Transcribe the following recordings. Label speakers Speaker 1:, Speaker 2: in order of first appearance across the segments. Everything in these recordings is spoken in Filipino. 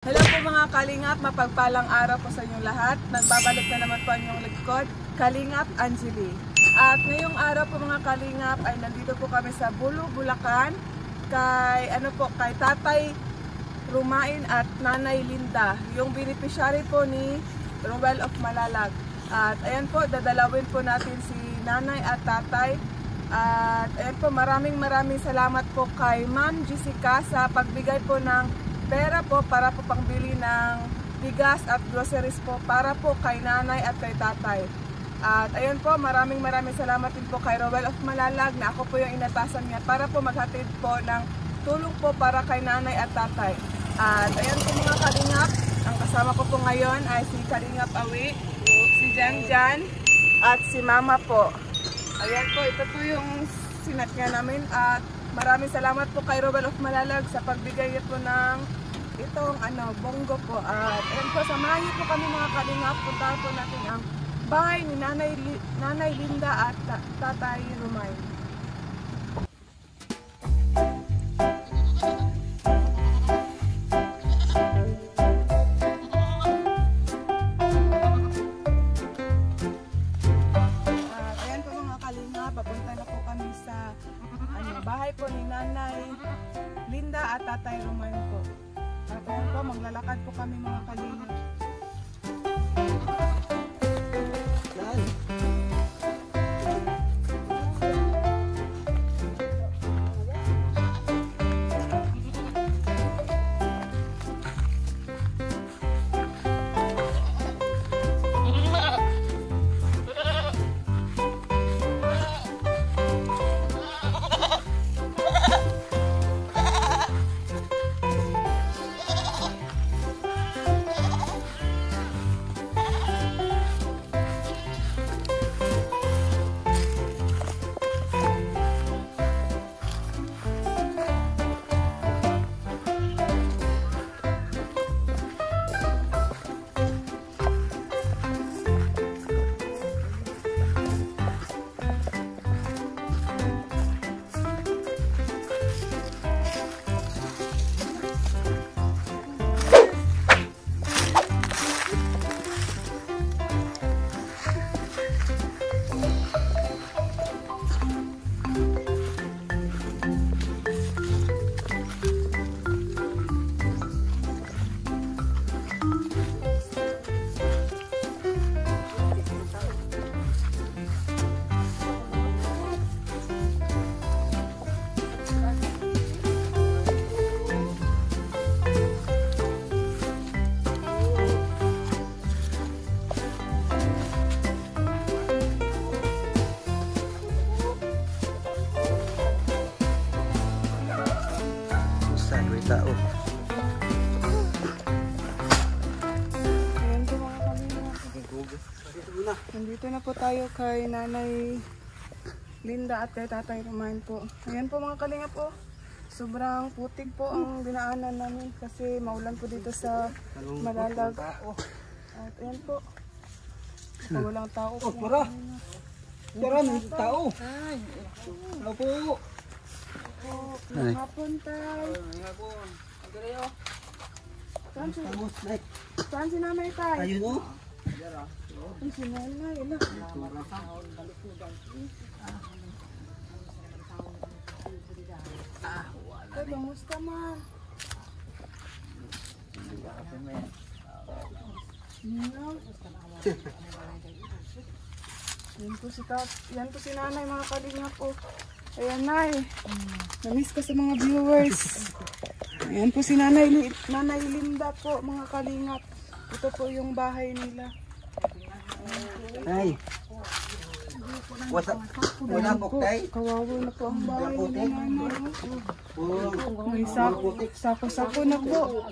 Speaker 1: Hello po mga Kalingap, mapagpalang araw po sa inyong lahat. Nagbabalik na naman po ang inyong lingkod, Kalingap Angeli. At ngayong araw po mga Kalingap ay nandito po kami sa Bulu, Bulacan kay Tatay Rumain at Nanay Linda, yung beneficiary po ni Rowell of Malalag. At ayan po, dadalawin po natin si Nanay at Tatay. At ayan po, maraming salamat po kay Ma'am Jessica sa pagbigay po ng pera po para po pangbili ng bigas at groceries po para po kay Nanay at kay Tatay. At ayun po, maraming salamat din po kay Rowell of Malalag na ako po yung inatasan niya para po maghatid po ng tulong po para kay Nanay at Tatay. At ayun po mga Kalingap, ang kasama ko po ngayon ay si Kalingap Awi, si Janjan at si Mama po. Ayan po, ito po yung sinatya namin at maraming salamat po kay Rowell of Malalag sa pagbigay po ng itong bonggo po. At ayan po, samahan niyo po kami mga Kalingap. Puntahan po natin ang bahay ni Nanay Linda at Tatay Rumain. Ayan po mga Kalingap, papunta na po kami sa bahay po ni Nanay Linda at Tatay Rumain po. At ayan po, maglalakad po kami mga Kalingap.
Speaker 2: Tao.
Speaker 1: Ayan po mga Kalingap. Nandito na po tayo kay Nanay Linda at kay Tatay Rumain po. Ayan po mga Kalingap po. Sobrang putik po ang dinaanan namin kasi maulan po dito sa Malalag. At ayan po. Walang tao po.
Speaker 2: Maraming tao. Hello po.
Speaker 1: Magandang hapon tayo. Saan si Nanay tayo?
Speaker 2: Ayun o.
Speaker 1: Ay, si Nanay. Ay, kamusta man? Yan po si Nanay mga Kalingap po. Ayan Nay, namiss ko sa mga viewers. Ayan po si Nanay Linda po mga Kalingap. Ito po yung bahay nila.
Speaker 2: Ay. Wala buktay.
Speaker 1: Kawawa na po ang bahay nila Nanay. May sako-sako na po.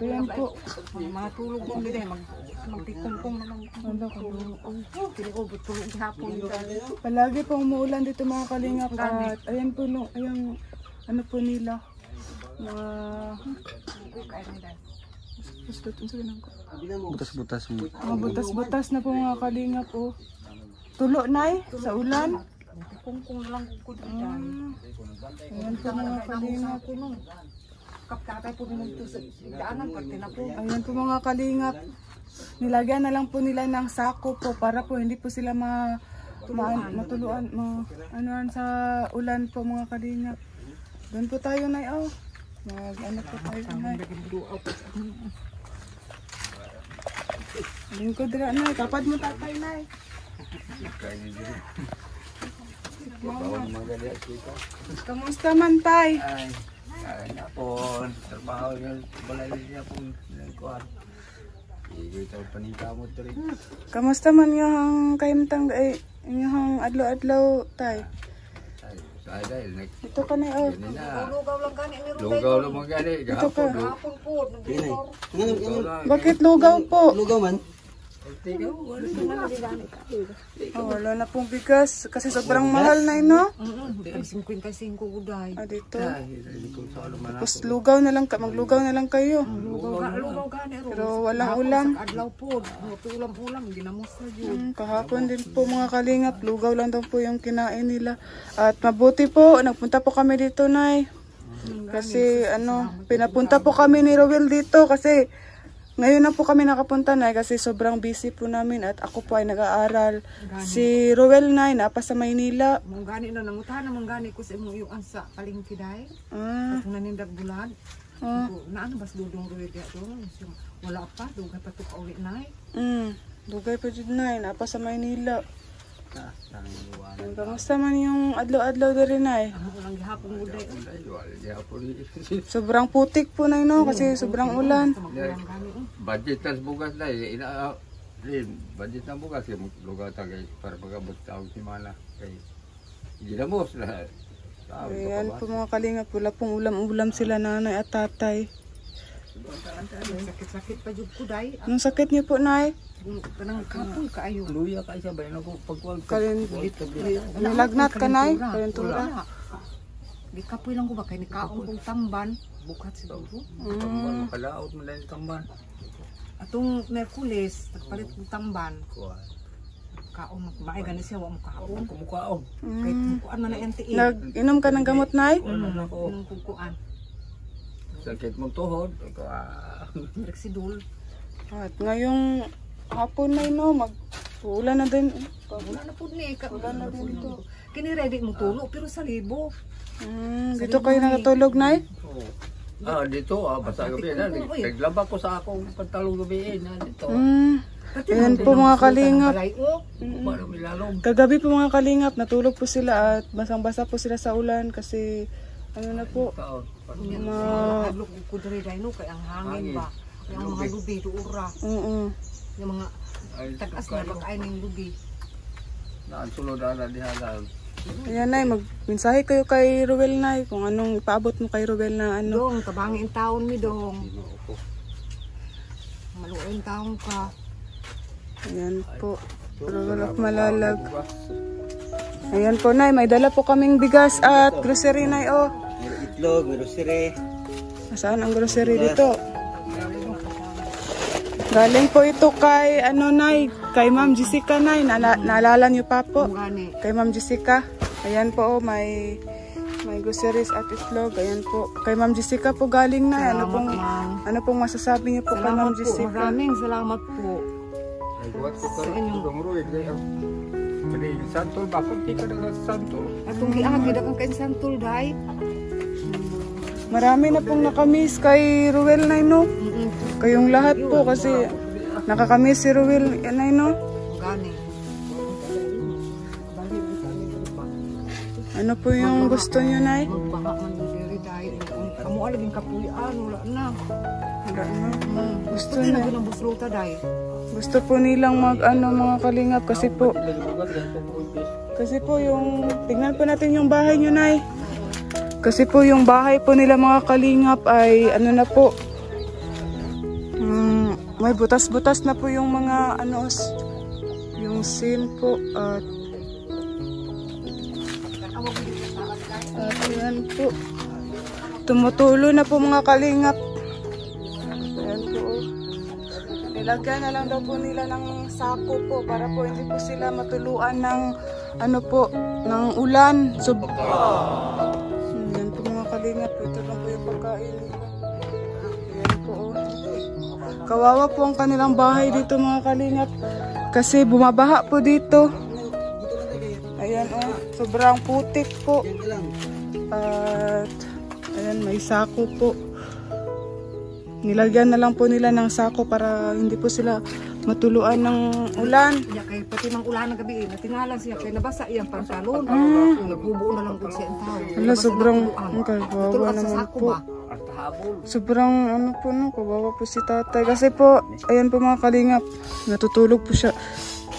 Speaker 1: Ayan po.
Speaker 3: Matulog mo din magtikong naman. Tulog hapon.
Speaker 1: Palagi po umuulan dito mga Kalingap at ayan po ano po nila.
Speaker 2: Butas-butas mo.
Speaker 1: Mga butas-butas na po mga Kalingap po. Tulo Nay sa ulan.
Speaker 3: Kung lang ko dyan.
Speaker 1: Ayan po mga Kalingap.
Speaker 3: kaptatay po nung ito sa daanan pati na po.
Speaker 1: Ayan po mga kalingap. Nilagyan na lang po nila ng sako po para po hindi po sila matuluan anuan sa ulan po mga kalingap. Doon po tayo na ano po tayo na. Lingkod dira na, kapad mo tatay na. Kamusta man tay?
Speaker 2: Ay na po, trabaho niya, balay niya po ng kuhan. Ikaw panikamot rin.
Speaker 1: Kamusta man yung kahimtang yung adlaw-adlaw tay?
Speaker 2: Ay, dahil
Speaker 1: Ito ka na
Speaker 3: Lugaw lang gani ni Ruben.
Speaker 2: lugaw lang mga gani.
Speaker 1: Ito ka.
Speaker 3: Hapon po.
Speaker 1: Bakit lugaw po?
Speaker 2: Lugaw man?
Speaker 1: Wala na pong bigas kasi sobrang mahal na no?
Speaker 3: 55 guday.
Speaker 1: Dito.
Speaker 2: Tapos
Speaker 1: Tapos lugaw na lang maglugaw na lang kayo.
Speaker 3: Lugaw gani ro.
Speaker 1: Pero walang ulam.
Speaker 3: Adlaw po. Ulam ginamos na yun.
Speaker 1: Kahapon din po mga kalingap, lugaw lang daw po yung kinain nila. At mabuti po, nagpunta po kami dito, Nay. Kasi pinapunta po kami ni Rowel dito kasi ngayon na po kami nakapunta, Nay, kasi sobrang busy po namin at ako po ay nag-aaral. Si Rowel, Nay, napa sa Maynila.
Speaker 3: Mong gani na nangutan na mong gani ko sa imong yung ansa palingki dai. At nanindag bulan. Naano bas dudong roy dia doon. Wala pa dugay pa to kauli nay.
Speaker 1: Dugay pa jud, Nay, napa sa Maynila. Kamusta man yung adlaw-adlaw diri, Nay?
Speaker 3: Amo lang gihapon guday.
Speaker 1: Sobrang putik po, Nay, no? Kasi sobrang ulan.
Speaker 2: budget tas bugas na budget na bugas kay lugaw tagay para magabot taong simana kay ginamos na.
Speaker 1: Ayan po mga kalingap, wala pong ulam-ulam sila nanay at tatay.
Speaker 3: Sakit-sakit pa jud ko dai.
Speaker 1: Anong sakit niyo po, Nay?
Speaker 3: Kanang kapon kaayo.
Speaker 2: Luya ka isa bayan ako pagkuan
Speaker 1: Nilagnat ka, Nay? Kalentura?
Speaker 3: Di kapoy lang ko ba kay ni kaong kong tamban bukat siguro.
Speaker 2: Kalaot mo lang tamban.
Speaker 3: Atong Merkulis nagpalit kong tamban. Kaong magbaay gani siya wa mo kaon.
Speaker 2: Kumukaon.
Speaker 3: Kay kuan man na NTE.
Speaker 1: Nag-inom ka ng gamot, Nay?
Speaker 3: Nung kuan.
Speaker 2: Sakit mong tuhod.
Speaker 3: Rexidol.
Speaker 1: At ngayong hapon, Nay, no? Ulan na din.
Speaker 3: Wala na pud ni
Speaker 1: Wala na din to.
Speaker 3: Kini ready mo tulo pero sa libo.
Speaker 1: Dito kayo nakatulog, Nay?
Speaker 2: Dito basta gabi na naglaba ko sa akong pantalong gabi na dito.
Speaker 1: Ayan po mga kalingap.
Speaker 2: Paano milalong?
Speaker 1: Kagabi po mga kalingap, natulog po sila at basang-basa po sila sa ulan kasi na po.
Speaker 3: Hadlok ko diri dai no kay ang hangin ba. Yung mga lubi duura. Yung mga tagas na pag-ay ning lubi.
Speaker 2: Naan sulod ana diha.
Speaker 1: Ayan, Nay, magmensahe kayo kay Rowel, Nay, kung anong ipaabot mo kay Rowel na ano.
Speaker 3: Dong, tabangin taon mi dong. Maluoy taon ka.
Speaker 1: Ayan po. Rowel of Malalag. Ayan po, Nay, may dala po kaming bigas at grocery, Nay,
Speaker 2: May itlog, may grocery.
Speaker 1: Saan ang grocery dito? Galing po ito kay, Nay, kay Ma'am Jessica, Nay. Naalala niyo pa po? Kay Ma'am Jessica. Ayan po, may groceries at itlog. Ayan po. Kay Ma'am Jessica po galing na. Ano pong masasabi niyo po kay Ma'am Jessica?
Speaker 3: Maraming salamat po.
Speaker 2: Nagbuhat ko ka rin itong ruid. Santol ba? Kunti ka na santol.
Speaker 3: Atong giagi dagang kay santol dai.
Speaker 1: Marami na pong nakamiss kay Rowel, Nay, no? Kayong lahat po kasi nakakamiss si Rowel, Nay, no?
Speaker 3: Gani.
Speaker 1: Ano po yung gusto niyo, Nay?
Speaker 3: Magbaha man diri dai. Kamu alaging kapuyan wala na.
Speaker 1: Wala na. Gusto
Speaker 3: Hindi
Speaker 1: na.
Speaker 3: na ng busluta dai.
Speaker 1: Gusto po nilang mga kalingap kasi po yung tingnan po natin yung bahay niyo, Nay. Kasi po yung bahay po nila mga kalingap ay na po. May butas-butas na po yung mga yung sin po at yan po. Tumutulo na po mga kalingap. Ayan po. Nilagyan na lang daw po nila ng sako po para po hindi po sila matuluan ng ng ulan. So, yan po mga kalingap. Ito lang po yung pagkain nila. Kawawa po ang kanilang bahay dito mga kalingap. Kasi bumabaha po dito. Ayan oh, sobrang putik po. At ayan, may sako po. Nilagyan na lang po nila ng sako para hindi po sila matuluan ng ulan.
Speaker 3: Iya kay pati mang ulan ng gabi, natingalan siya kay nabasa iyang pantalon. Nagbubuo na lang po siya ang tao.
Speaker 1: Hala, sobrang kawawa naman po. Sobrang ano po no, kawawa po si tatay. Kasi po, ayan po mga kalingap, natutulog po siya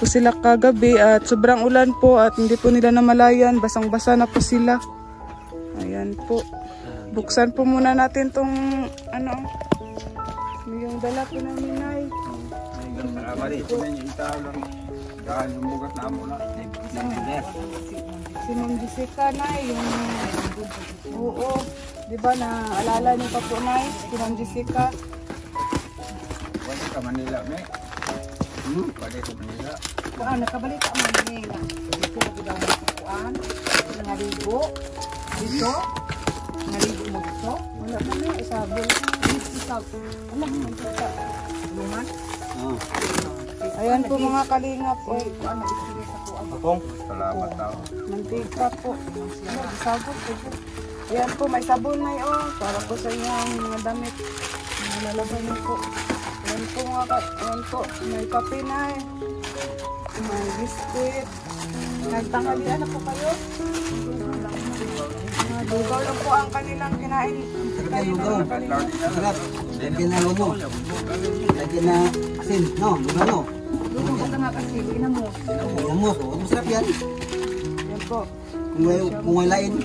Speaker 1: po sila kagabi at sobrang ulan po at hindi po nila namalayan. Basang-basa na po sila. Ayan po. Buksan po muna natin tong ano, yung dala po namin ay. Si Ma'am Jessica na yung oo, di ba naalala niyo pa po na si Ma'am Jessica.
Speaker 2: Balik ka Manila, me. Balik ka Manila.
Speaker 3: Kuan nakabalita man ni na. Dito na daw ang kuan. Naligo. Dito. Naligo mo dito.
Speaker 1: Wala pa na isabol.
Speaker 3: Isabol. Wala man dito. Luman.
Speaker 1: Ayan po mga kalingap po.
Speaker 3: Kuan na dito sa kuan.
Speaker 2: Akong, salamat tao.
Speaker 1: Mantika po. Sabon po. Ayan po, may sabon na yun. Para po sa inyong mga damit. Mga lalaban niyo po. Ayan po mga ayan po. May kape na eh. May biskuit. Nagtanghalian na po kayo. Mga lugaw lang po ang kanilang kinain.
Speaker 4: Sarap. Lagyan na lomo. Lagyan na asin. No, lugano.
Speaker 3: Lugo ka nga kasi ginamos.
Speaker 4: Ginamos. Masarap yan.
Speaker 1: Ayan po.
Speaker 4: Kung may lain.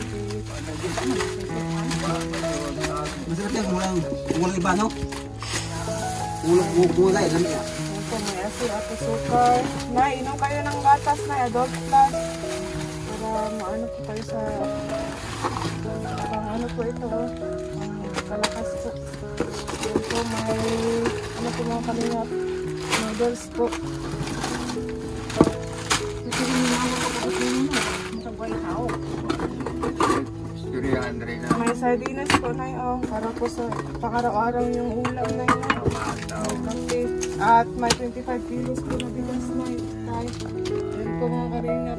Speaker 4: Masarap yan kung walang iba, no? Kung lain, lamig yan.
Speaker 1: Ayan po, may asin at sukar. Na, inom kayo ng gatas na adult plan. Para maano po kayo sa pang ano po ito, oh. Kalakas po. Ayan po, may ano po mga kalingap. Noodles po. May sardinas po na yun. Para po sa pakaraw-araw yung ulam na yun. Okay. At may 25 kilos po na bigas na yun. Ayan po mga kalingap.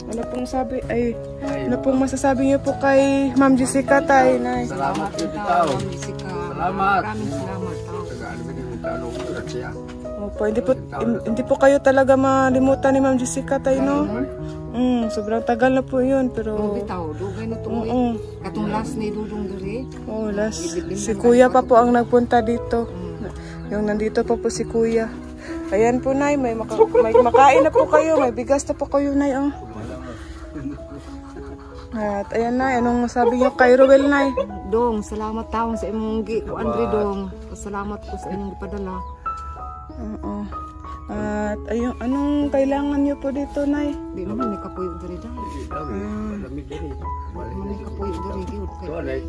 Speaker 1: Ano pong sabi, ay, ano pong masasabi niyo po kay Ma'am Jessica tay, nay?
Speaker 2: Salamat po
Speaker 3: Tao,
Speaker 2: tao.
Speaker 3: Ma'am Jessica.
Speaker 2: Salamat.
Speaker 3: Maraming salamat tao.
Speaker 1: Opo, hindi po kayo talaga malimutan ni Ma'am Jessica tay, no? Sobrang tagal na po yun, pero
Speaker 3: Bitaw, dugay na tuloy. Katong last ni Dudong Dere.
Speaker 1: oh, last. Si Kuya pa po ang nagpunta dito. Yung nandito pa po si Kuya. Ayan po, nay, may makain na po kayo, may bigas na po kayo, nay, oh. At ayan na, anong masabi niyo kay Ruel, nay?
Speaker 3: Dong, salamat taon sa imong Andre Dong. Salamat po sa inyong ipadala.
Speaker 1: Oo. At ayun, anong kailangan niyo po dito, nay?
Speaker 3: Di naman ni kapuyo diri dai. Ni kapuyo diri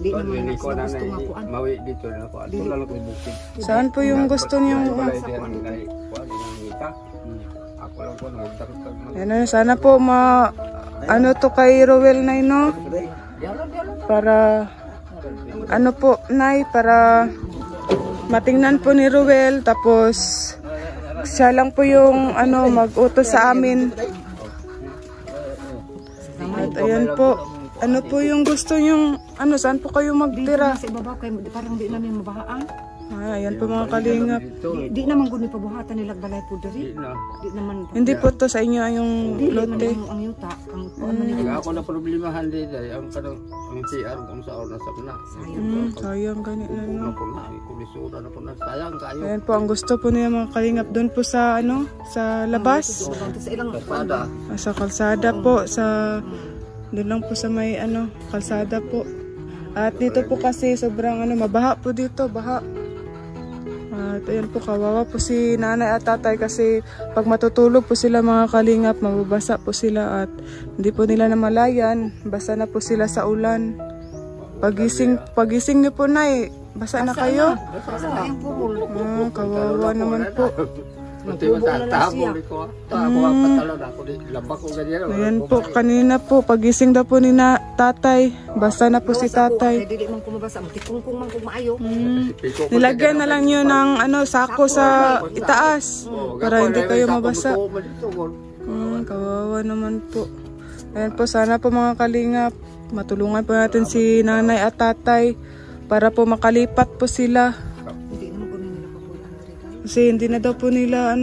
Speaker 3: di naman gusto nga kuan.
Speaker 2: Mawi dito na ako. Ato lang ko bukid.
Speaker 1: Saan po yung gusto niyo?
Speaker 2: Ako lang po nagdagdag.
Speaker 1: Yan, sana po ano to kay Ruel, nay, no? Para ano po, nay, para matingnan po ni Ruel, tapos siya lang po yung ano mag-utos sa amin. At ayan po, ano po yung gusto nyong, ano, saan po kayo magtira?
Speaker 3: Sa ibabaw kay parang di namin mabahaan.
Speaker 1: Ayan po mga kalingap.
Speaker 3: Di naman gud ni pabuhatan nila balay po diri. Di naman.
Speaker 1: Hindi po to sa inyo yung lote.
Speaker 3: Ang yuta, ang kuan man nila.
Speaker 2: Ako na problemahan din ay ang kanang ang CR kung sa oras na.
Speaker 1: Sayang ganit na, no?
Speaker 2: Ako na kulisura na po na sayang kayo.
Speaker 1: Ayan po, ang gusto po niya mga kalingap doon po sa ano, sa labas.
Speaker 3: Sa ilang
Speaker 2: Kalsada.
Speaker 1: Sa kalsada po, sa doon lang po sa may ano, kalsada po. At dito po kasi sobrang ano, mabaha po dito, baha. At ayan po, kawawa po si nanay at tatay kasi pag matutulog po sila mga kalingap, mababasa po sila at hindi po nila namalayan, basa na po sila sa ulan. Pagising niyo po, nay, basa na kayo.
Speaker 3: Basa na yung purol.
Speaker 1: Kawawa naman po.
Speaker 2: Pati mo sa tabong ko. Ako ang patalon ako. Lambak ko ganyan.
Speaker 1: Ayan po, kanina po, pagising daw po ni na tatay. Basta na po si tatay.
Speaker 3: Dili man ko mabasa, tikungkung man ko maayo.
Speaker 1: Nilagyan na lang yun ng sako sa itaas. Para hindi kayo mabasa. Kawawa naman po. Ayan po, sana po mga kalingap, matulungan po natin si nanay at tatay para po makalipat po sila.
Speaker 3: Hindi naman ko nila kapulan dito.
Speaker 1: Kasi hindi na daw po nila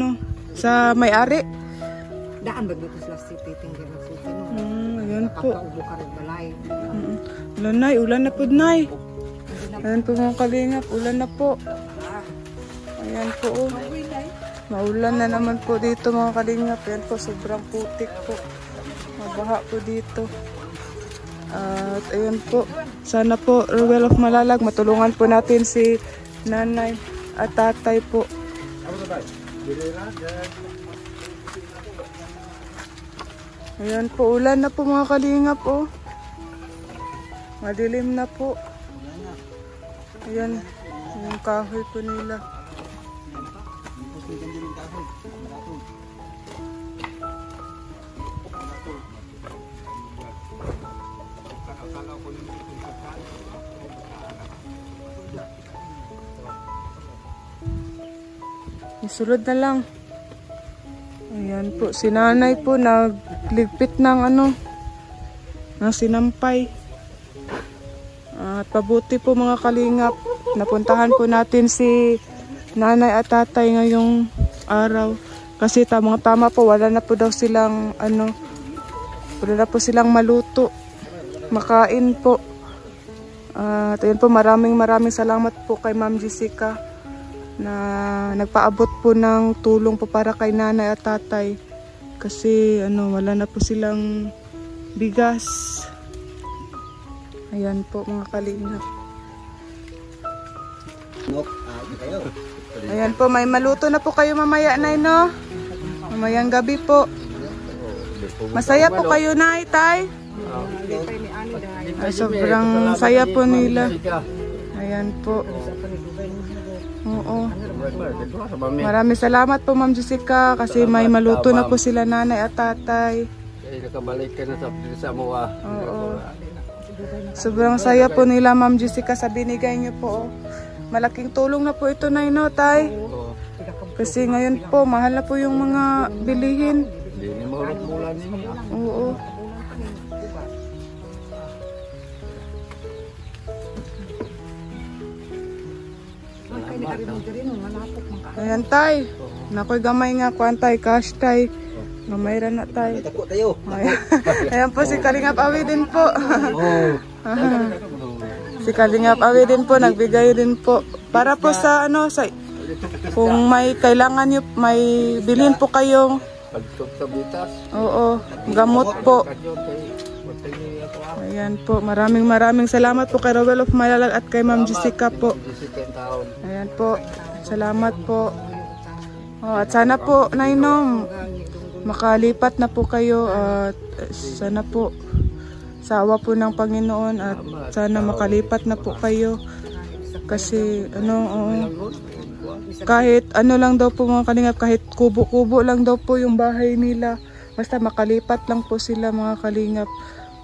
Speaker 1: sa may-ari.
Speaker 3: Daan ba dito sila si titinggal na suki no?
Speaker 1: Ayan po.
Speaker 3: Kapaubo ka rin balay.
Speaker 1: Ulan nay, ulan na po nay. Ayan po mga kalingap, ulan na po. Ayan po oh. Maulan na naman po dito mga kalingap. Ayan po, sobrang putik po. Mabaha po dito. At ayan po, sana po Ruel of Malalag, matulungan po natin si nanay at tatay po. Ayan po, ulan na po mga kalingap oh. Madilim na po. Ayan, yung kahoy po nila. Isulod na lang. Ayan po, si nanay po nagligpit ng ng sinampay. At pabuti po mga kalingap, napuntahan po natin si nanay at tatay ngayong araw. Kasi tamang-tama po, wala na po daw silang wala na po silang maluto, makain po. At ayun po, maraming salamat po kay Ma'am Jessica na nagpaabot po ng tulong po para kay nanay at tatay. Kasi wala na po silang bigas. Ayan po mga kalingap. Ayan po, may maluto na po kayo mamaya, nay, no? Mamayang gabi po. Masaya po kayo, nay, tay? Ay, sobrang saya po nila. Ayan po. Oo. Maraming salamat po, Ma'am Jessica, kasi may maluto na po sila nanay at tatay.
Speaker 2: Nakabalik ka na sa mga.
Speaker 1: Oo. Sobrang saya po nila, Ma'am Jessica, sa binigay niyo po. Malaking tulong na po ito, nay, no, tay? Kasi ngayon po, mahal na po yung mga bilihin.
Speaker 2: Hindi mo mula niya.
Speaker 1: Oo. Ayan, tay. Nakoy gamay nga kuan tay, cash tay. Gamay ra na tay. Ayan po si Kalingap Awi din po. Si Kalingap Awi din po, nagbigay din po. Para po sa kung may kailangan nyo, may bilhin po kayong gamot po. Ayan po, maraming salamat po kay Ruel of Malalag at kay Ma'am Jessica po. Ayan po, salamat po. At sana po, Nainong, makalipat na po kayo at sana po sa awa po ng Panginoon at sana makalipat na po kayo. Kasi kahit lang daw po mga kalingap, kahit kubo-kubo lang daw po yung bahay nila, basta makalipat lang po sila mga kalingap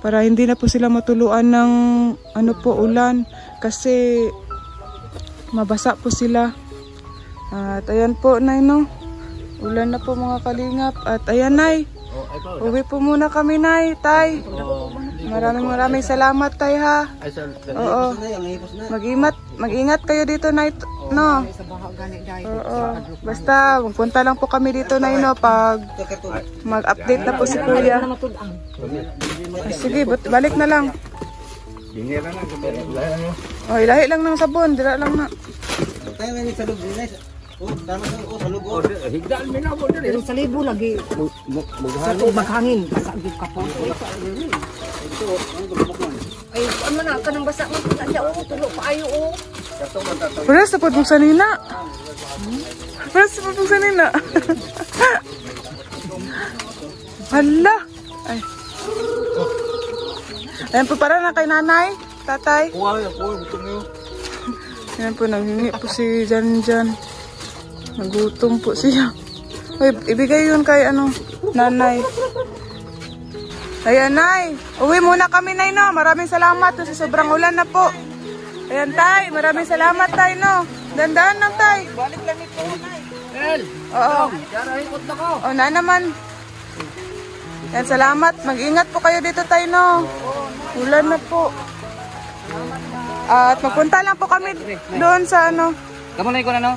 Speaker 1: para hindi na po sila matuluan ng ulan kasi mabasa po sila. At ayan po, nay, no, ulan na po mga kalingap. At ayan, nay, uwi po muna kami, nay, tay. Maraming salamat, tay, ha. Oo. Mag-ingat kayo dito, nay, no. Oo. Basta magpunta lang po kami dito, nay, no, pag mag-update na po si kuya. Ay, sige, balik na lang. Oh, ilahi lang ng sabon, dira lang na.
Speaker 4: Tayo nga sa loob, guys. Tama sa loob.
Speaker 2: Higdaan mo na mo dali.
Speaker 3: Pero sa libo lagi. Sa maghangin. Kasagib ka po. Ay, ano na, kanang basa mo. Tulo pa ayo, oh.
Speaker 1: Pero sa pagpong sanina. Pero sa pagpong sanina. Hala. Ay. Ayan po, para na kay nanay, tatay. Ayan po, nanghingi po si Jan. Nagutom po siya. Uy, ibigay yun kay nanay. Ayan, nay. Uwi muna kami, nay, no. Maraming salamat. Kasi sobrang ulan na po. Ayan, tay. Maraming salamat, tay, no. Dandaan lang, tay. Balik lang ito, nay. Oo. O, na naman. Ayan, salamat. Mag-ingat po kayo dito, tay, no. Ulan na po. At magpunta lang po kami doon sa
Speaker 4: Kamu na ikaw na, no?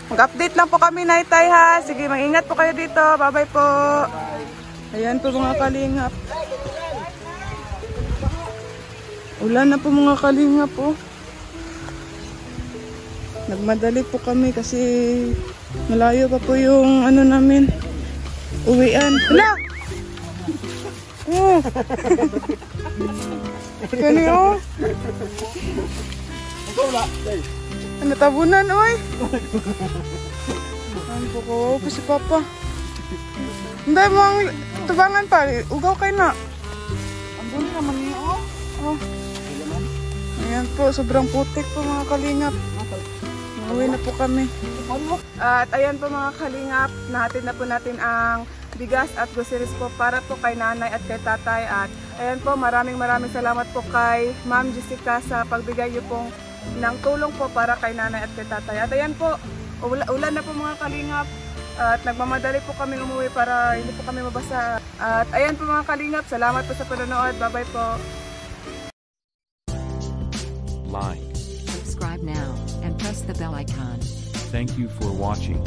Speaker 1: Mag-update lang po kami, nay, tay, ha. Sige, mag-ingat po kayo dito. Bye-bye po. Ayan po mga kalingap. Ulan na po mga kalingap po. Nagmadali po kami kasi malayo pa po yung namin. Uwian. Wala! Oh! Kani oh! Ano tabunan oy? Ano po ko po si Papa? Hindi mo ang tubangan pa. Ugaw kayo na. Andun naman niya oh. Oh. Ayan po, sobrang putik po mga kalingap. Uwi na po kami. At ayan po mga kalingap, nahatid na po natin ang bigas at groceries po para po kay nanay at kay tatay. At ayan po, maraming salamat po kay Ma'am Jessica sa pagbigay niyo pong ng tulong po para kay nanay at kay tatay. At ayan po, ulan na po mga kalingap. At nagmamadali po kami umuwi para hindi po kami mabasa. At ayan po mga kalingap, salamat po sa panonood. Bye-bye po.
Speaker 5: Like.
Speaker 6: Subscribe now and press the bell icon.
Speaker 5: Thank you for watching.